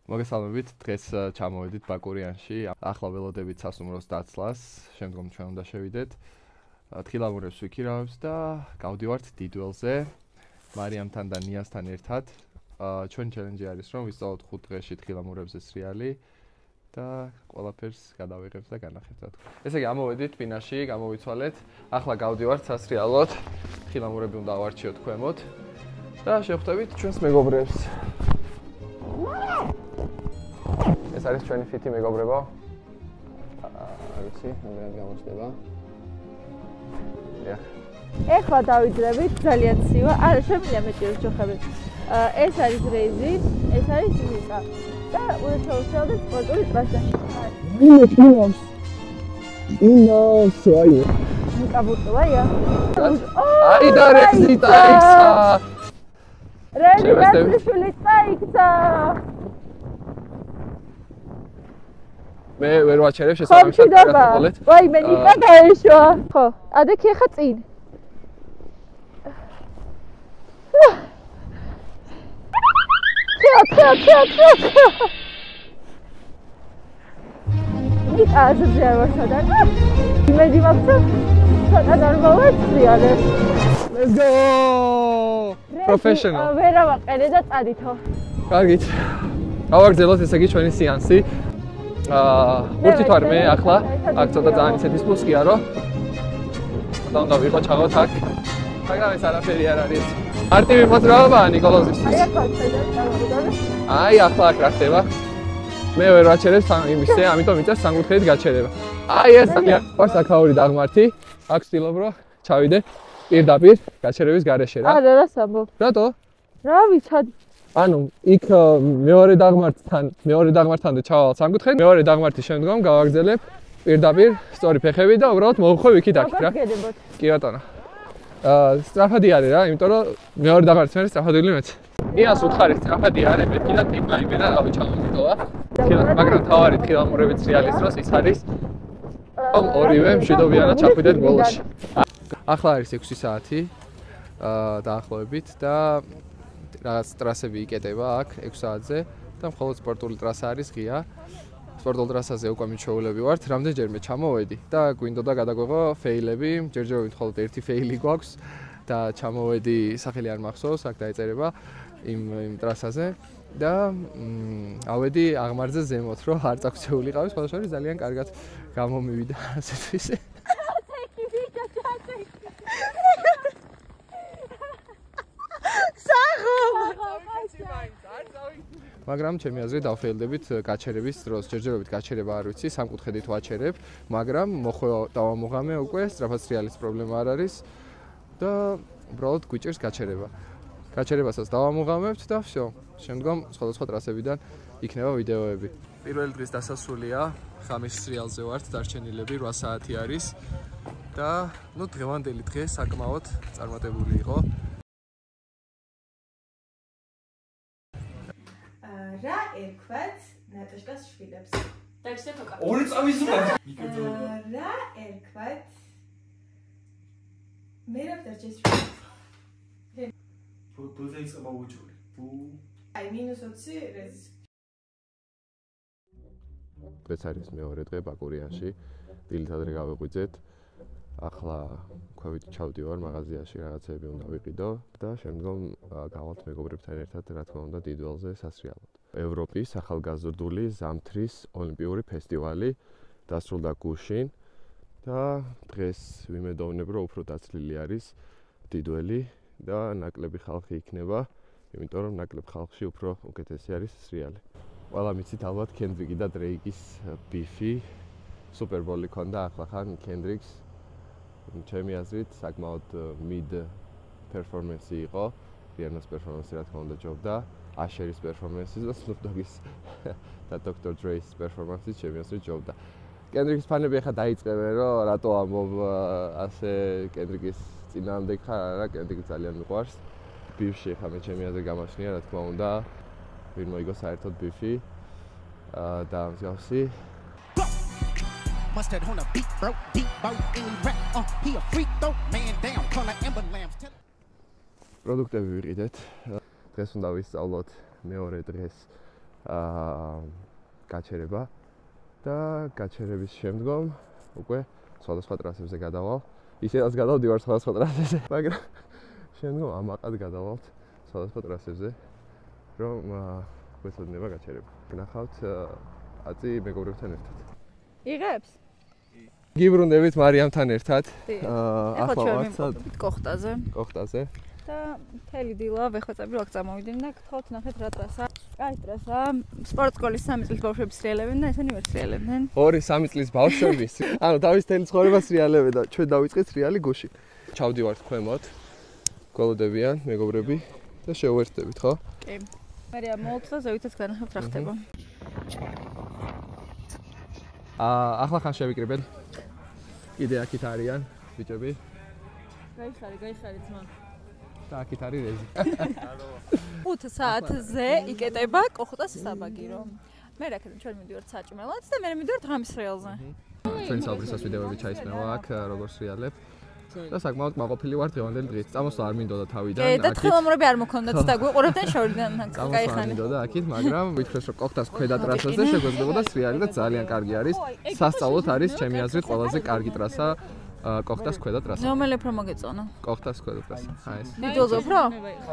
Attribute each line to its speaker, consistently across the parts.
Speaker 1: მოგესალმებით, დღეს ჩამოვედით ბაკურიანში. ახლა ველოდებით სასუმროს დაცლას, შემდგომ ჩვენ უნდა შევიდეთ. თხილამურებს ვიქირავებს და გავდივართ დიდველზე. მარიამთან და ნიასთან ერთად. ჩვენ ჩელენჯი არის, რომ ვისწავლოთ 5 დღეში თხილამურებზე სრიალი და ყველაფერს გადავიღებთ და განახებთ. ესე იგი, ამოვედით ფინაში, გამოვიცვალეთ. ახლა გავდივართ სასრიალოდ. თხილამურები უნდა ავარჩიოთ ქვემოთ და შევხვდებით ჩვენს მეგობრებს. ეს არის ჩვენი ფიტი მეგობრებო. არიცი, რამდენად გამოჩნდება.
Speaker 2: ეხლა დავიძრებით, ძალიან ცივა. არა, შემიძლია მეტი რჩოხები. ეს არის რეიზი, ეს არის ნიკა. და უერთოებთ სპორტული ტრასა. ინოს, აი. ნიკა ბუტოვია.
Speaker 1: აი და რეზიტა იქცა.
Speaker 2: რეზიტა იქცა.
Speaker 1: მე ვერ ვაჩერებ შესაბამისად გადაგყოლეთ.
Speaker 2: ვაი, მე ნიკა გაეშვა. ხო, ადექი ხა წინ. ნიკა ზეა ვარსადა. იმედი მაქვს, ცოტა ნორმალურად სრიალე.
Speaker 1: Let's go! Professional.
Speaker 2: ვერა ვაყენე და წადითო.
Speaker 1: კარგით. გავაგრძელოთ ესე იგი ჩვენი სეანსი. ვურთით ვარ მე ახლა, აქ ცოტა ძალიან ისეთი სპუსკია, რომ უნდა ვიყო ჩაღოთ აქ. მაგრამ ეს არაფერი არ არის. მარტივი მოძრაობაა ნიკოლოზისთვის. აი ახლა აქ რა ხდება? მე ვერ ვაჩერებ იმისე, ამიტომ მიწევს სამკუთხედით გაჩერება. აი ეს ძალიან ყავს აქაური დაღმართი. აქ ვცდილობ რომ ჩავიდე პირდაპირ გაჩერების გარეშე რა.
Speaker 2: არა, რას ამბობ?
Speaker 1: რატო?
Speaker 2: რა ვიცოდი?
Speaker 1: ანუ იქ მეორე დაღმართთან და ჩავალ სამკუთხედით, მეორე დაღმართის შემდგომ გავაგრძელებ პირდაპირ სწორი ფეხები და უბრალოდ მოვხვევ იქით აქეთ რა. კი ბატონო. სწრაფადი არის რა, იმიტომ რომ მეორე დაღმართის მერე სწრაფადილი მეც. ნიას უთხარი სწრაფადი არის, მეთქი და ტიპა იმენა რავი ჩამომიტოვა. მაგრამ თავარი თხილამურებით სრიალის დროს ის არის რომ ორივე მშვიდობიანად ჩახვიდეთ ბოლოში. ახლა არის 6 საათი დაახლოებით და რაღაც ტრასები იკეტება აქ 6 საათზე და მხოლოდ სპორტული ტრასა არის ღია. სპორტულ ტრასაზე უკვე მიჩვეულები ვართ, რამდენჯერმე ჩამოვედი და გვინდოდა გადაგვეღო ფეილები, ჯერჯერობით მხოლოდ ერთი ფეილი გვაქვს და ჩამოვედი, სახელი არ მახსოვს, აქ დაეწერება იმ ტრასაზე და ავედი აღმარზე ზემოთ, რომ არ წაქცეულიყავი, სხვა შორის ძალიან კარგად გამომივიდა ასეთვise. მაგრამ ჩემი აზრით დავფეილდებით გაჩერების დროს, ჯერჯერობით გაჩერება არ ვიცი, სამკუთხედით ვაჩერებ, მაგრამ მოხვევა დავამოღამე უკვე, სწრაფად სრიალის პრობლემა არ არის და უბრალოდ გვიჭირს გაჩერება. გაჩერებასაც დავამოღამებთ და всё. შემდგომ სხვადასხვა ტრასებიდან იქნება ვიდეოები. პირველი დღის დასასრულია, ხამის სრიალზე ვართ, დარჩენილები 8 საათი არის და დღევანდელი დღე საკმაოდ წარმატებული იყო.
Speaker 3: რა ერქვათ ნატაშკას შვილებს?
Speaker 4: დაიწყეთ
Speaker 5: ორი წამის უნდა.
Speaker 3: რა ერქვათ მე რა დარჩეს შვილებს?
Speaker 5: თუ დაიწყება უჯური.
Speaker 3: აი -20 რეზ.
Speaker 1: დღეს არის მეორე დღე ბაკურიანში. დილით ადრე გავიღვიძეთ. ახლა ქვევით ჩავდივარ მაღაზიაში, რაღაცები უნდა ვიყიდო და შემდგომ გავალთ მეგობრებთან ერთად, რა თქმა უნდა, დიდველზე სასრიალოდ. ევროპის ახალგაზრდული ზამთრის ოლიმპიური ფესტივალი დასრულდა გუშინ და დღეს ვიმედოვნებ, რომ უფრო დაცლილი არის დიდველი და ნაკლები ხალხი იქნება, იმიტომ რომ ნაკლებ ხალხში უფრო უკეთესი არის სრიალი. ყველა მიცით ალბათ კენდრიკი და დრეიკის ბიფი სუპერბოლი ქონდა ახლა ხან კენდრიკს ჩემი აზრით საკმაოდ mid performance იყო. რიანოს performance რა თქმა უნდა ჯობდა. აშერის performance და Snoop Dogg-ის და Dr. Dre-ის performance ჩემი აზრით ჯობდა. კენდრიკის ფანები ახლა დაიწყებენ რომ რატო ამბობ ასე კენდრიკის წინააღმდეგ ხარ, არა, კენდრიკი ძალიან მიყვარს. ბიფში ხა მე ჩემი აზრით გამაშნია, რა თქმა უნდა. ვინ მოიგო საერთოდ ბიფი და მსგავსი
Speaker 6: Mustard on a beat, bro, deep boat in rap. He a freak though, man down, color amber lamps.
Speaker 1: პროდუქტები ვიყიდეთ. დღეს უნდა ვისწავლოთ მეორე დღეს გაჩერება და გაჩერების შემდგომ უკვე სხვადასხვა ტრასებზე გადავალ. ისედაც გადავდივარ სხვადასხვა ტრასებზე, მაგრამ შემდგომ ამაყად გადავალთ სხვადასხვა ტრასებზე, რომ გვეცოდინება გაჩერება. გნახავთ აწი მეგობრებთან ერთად.
Speaker 2: იღებს?
Speaker 1: გიბრუნდებით მარიამთან ერთად.
Speaker 2: ახლა ვიმყოფებით კოხტაზე.
Speaker 1: კოხტაზე.
Speaker 2: და მთელი დილა ვეხვეწები აქ წამოვიდნენ და გთხოვთ ნახეთ რა ტრასა. აი ტრასა, სპორტ სკოლის 3 წლის ბავშვები სრიალებენ და ესენი ვერ სრიალებდნენ.
Speaker 1: 2-3 წლის ბავშვები. ანუ თავის თელი ცხოვრება სრიალებენ და ჩვენ დავიწყეთ სრიალი გუში. ჩავდივართ ქვემოთ. გველოდებიან მეგობრები და შევერთდებით, ხო?
Speaker 2: კი. მე მოვთ და ზევითაც განახებთ რა ხდება.
Speaker 1: ახლა ხან შევიკრიბეთ. კიდე აქეთ არიან ბიჭები.
Speaker 2: გაიხარი ძმა.
Speaker 1: და აქეთ არის რეზი.
Speaker 2: 5 საათზე იკეტება კოხტას საბაგირო. მე რაკეთებ ჩვენ მივდივართ საჭმელად და მე მივდივართ ღამის რეალზე.
Speaker 1: ჩვენ საუბრისას ვიდეოები ჩაისმევა აქ როგორ სრიალებ. და საკმაოდ მაყოფილი ვარ დღევანდელი დღით. წამოსვლა არ მინდოდა თავიდან.
Speaker 2: და თხილამურები არ მოქონდათ და გვიყურებდნენ შორიდან
Speaker 1: კაიხანი. მინდოდა აქით, მაგრამ ვითხრეს რომ კოხტას ქვედა ტრასაზე შეგვეძლებოდა სრიალი და ძალიან კარგი არის. სასწავლოთ არის ჩემი აზრით ყველაზე კარგი ტრასა. კოხტას ქვედა ტრასა.
Speaker 2: რომელი უფრო მოგეწონა?
Speaker 1: კოხტას ქვედა ტრასა. აი ეს.
Speaker 2: ვიდეოზე უფრო?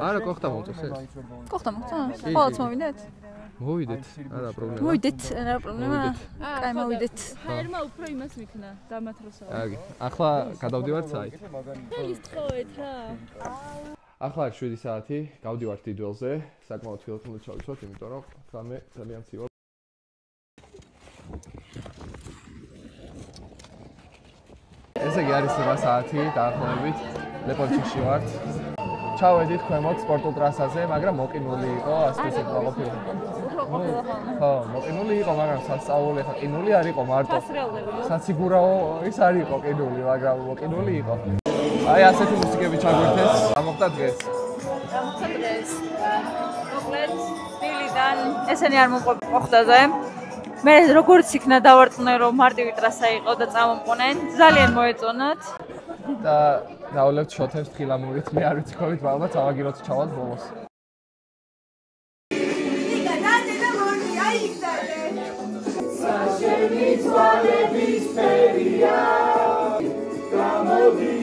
Speaker 1: არა, კოხტა მოწოს ეს.
Speaker 2: კოხტა მოწოს? ყოველთვის მოვიდეთ?
Speaker 1: მოვიდეთ, არა პრობლემა.
Speaker 2: მოვიდეთ, არა პრობლემა. კაი, მოვიდეთ.
Speaker 4: ჰაერმა უფრო იმას მიქნა, დამათროსა.
Speaker 1: აგი, ახლა გადავდივართ საით.
Speaker 4: ხელის თხოვეთ რა.
Speaker 1: ახლა არის 7 საათი, გავდივართ დიდველზე, საკმაოდ თბილად უნდა ჩავიცვათ, იმიტომ რომ ხამე ძალიან ცივა. ესე იგი არის 8 საათი დაახლოებით, ლეპონჩიკში ვართ. ჩავედით ქვემოთ სპორტულ ტრასაზე, მაგრამ მოყინული იყო, ასე ისე გაყოფილი. ხო, მოყინული იყო, მაგრამ სასწაული ხა ყინული არ იყო მარტო. საციგურაო ის არ იყო ყინული, მაგრამ მოყინული იყო. აი ასეთი მუსიკები ჩაგვერთეს. ამოხდა დღეს.
Speaker 2: მოკლედ, დილიდან ესენი არ მომყვები კოხტაზე. მე როგორც იქნა დავარწმუნე რომ მარტივი ტრასა იყო და წამომყვნენ, ძალიან მოეწონათ.
Speaker 1: და დავლებთ შოთებს თხილამურით, მე არ ვიცი ხობით, ალბათ ავაგილოთ ჩავალთ ბოლოს.
Speaker 5: საშენი თვალების ფერია გამოდი